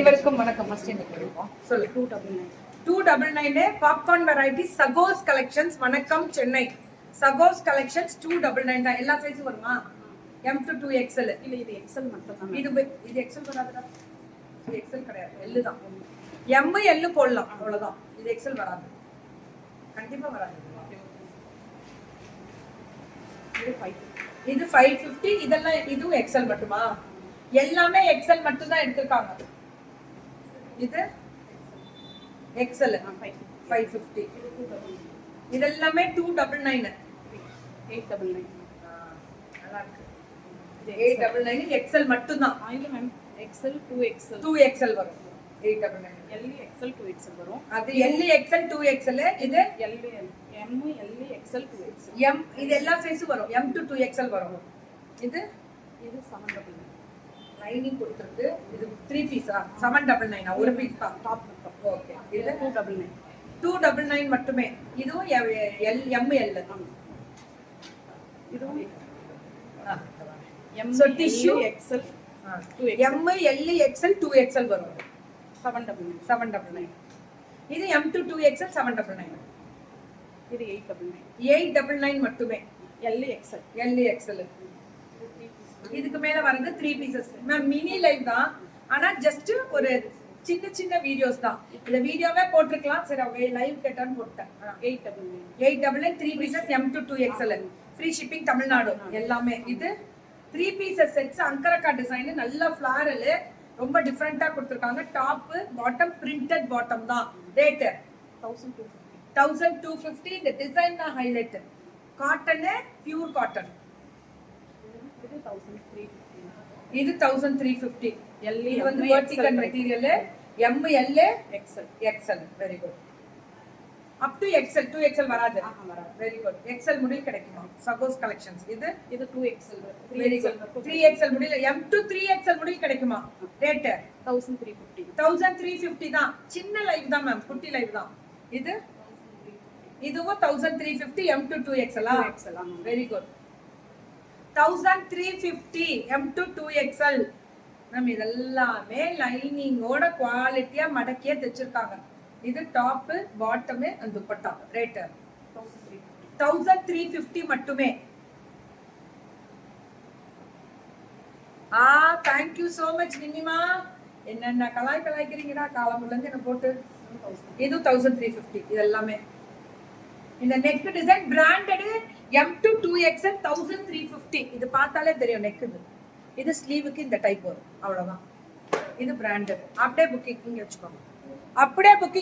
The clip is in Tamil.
அனைவருக்கும் வணக்கம். சொல்லு. 299 பாப்கார்ன் வெரைட்டி சகோஸ் கலெக்ஷன்ஸ். வணக்கம் சென்னை. சகோஸ் கலெக்ஷன்ஸ் 299 தான். எல்லா சைஸும் வருமா? M to 2XL. இல்ல இது XL மட்டும் தான். இது XL வராதுடா. இது XL கிடையாது. L தான். M L போடலாம். அவ்வளவுதான். இது XL வராது. கண்டிப்பா வராது. இது 550. இதெல்லாம் இதுவும் XL மட்டுமா? எல்லாமே XL மட்டும் தான் எடுத்துருக்காங்க. இது XL 550. இதெல்லாமே 299. 899. நல்லா இருக்கு. 899 XL மட்டும் தான். இல்ல மேம் XL 2XL 2XL வரும். 899 L XL 2XL வரும். அது L XL 2XL. இது L M L XL 2XL. M. இது எல்லா சைஸும் வரும். M to 2XL வரும். இது 799. லைனிங் கொடுத்திருக்கு. இது 3 பீஸா? 799 ஒரு பீஸ் தான். டாப் மட்டும். ஓகே. இது 299. 299 மட்டுமே. இதுவும் L M L. இதுவும் M So tissue XL M L XL 2XL வரும். 799. 799. இது M to 2XL 799. இது 899. 899 மட்டுமே. L XL. L XL. இதுக்கு மேல வரது 3 பீசஸ். மேம் மினி லைவ் தான். ஆனா ஜஸ்ட் ஒரு சின்ன சின்ன வீடியோஸ் தான். இந்த வீடியோவே போட்டுக்கலாம். சரி ஓகே லைவ் கேட்டான்னு போட்டேன். 899. 899 3 pieces M to 2XL. Free shipping Tamil Nadu எல்லாமே. இது 3 பீசஸ் செட்ஸ் அங்கரக்கா டிசைன். நல்ல ஃப்ளாரல் ரொம்ப டிஃபரெண்டா கொடுத்திருக்காங்க. டாப் பாட்டம் பிரிண்டட் பாட்டம் தான். ரேட் 1250. இந்த டிசைன் தான் ஹைலைட். Cotton pure cotton. இது 1350. இது வந்து vertical material. M L XL. Very good. Up to XL 2XL வராது. Very good. XL முடில் கிடைக்குமா? சகோஸ் கலெக்ஷன்ஸ். இது 2XL. Very good. 3XL முடில் M to 3XL முடில் கிடைக்குமா? ரேட் 1350. 1350 தான். சின்ன லைவ் தான் மேம். குட்டி லைவ் தான். இது இதுவும் 1350 M to 2XL. Very good. 1350 M to 2XL. Ma'am இதெல்லாமே லைனிங்கோட குவாலிட்டியா மடக்கியா தைச்சிருக்காங்க. இது top bottom and dupatta. Rate 1350 மட்டுமே. thank you so much நிமிமா. என்னென்ன கலாய்க்கிறீங்கடா காலமுல இருந்து என்ன போட்டு. இது 1350. இது எல்லாமே இந்த neck design branded M to 2XL 1350. இது பார்த்தாலே தெரியும் நெக். இது ஸ்லீவுக்கு இந்த டைப் வரும். அவ்வளவுதான். இது பிராண்டட். அப்படியே புக்கிங் வச்சுக்கோங்க. அப்படியே புக்கிங்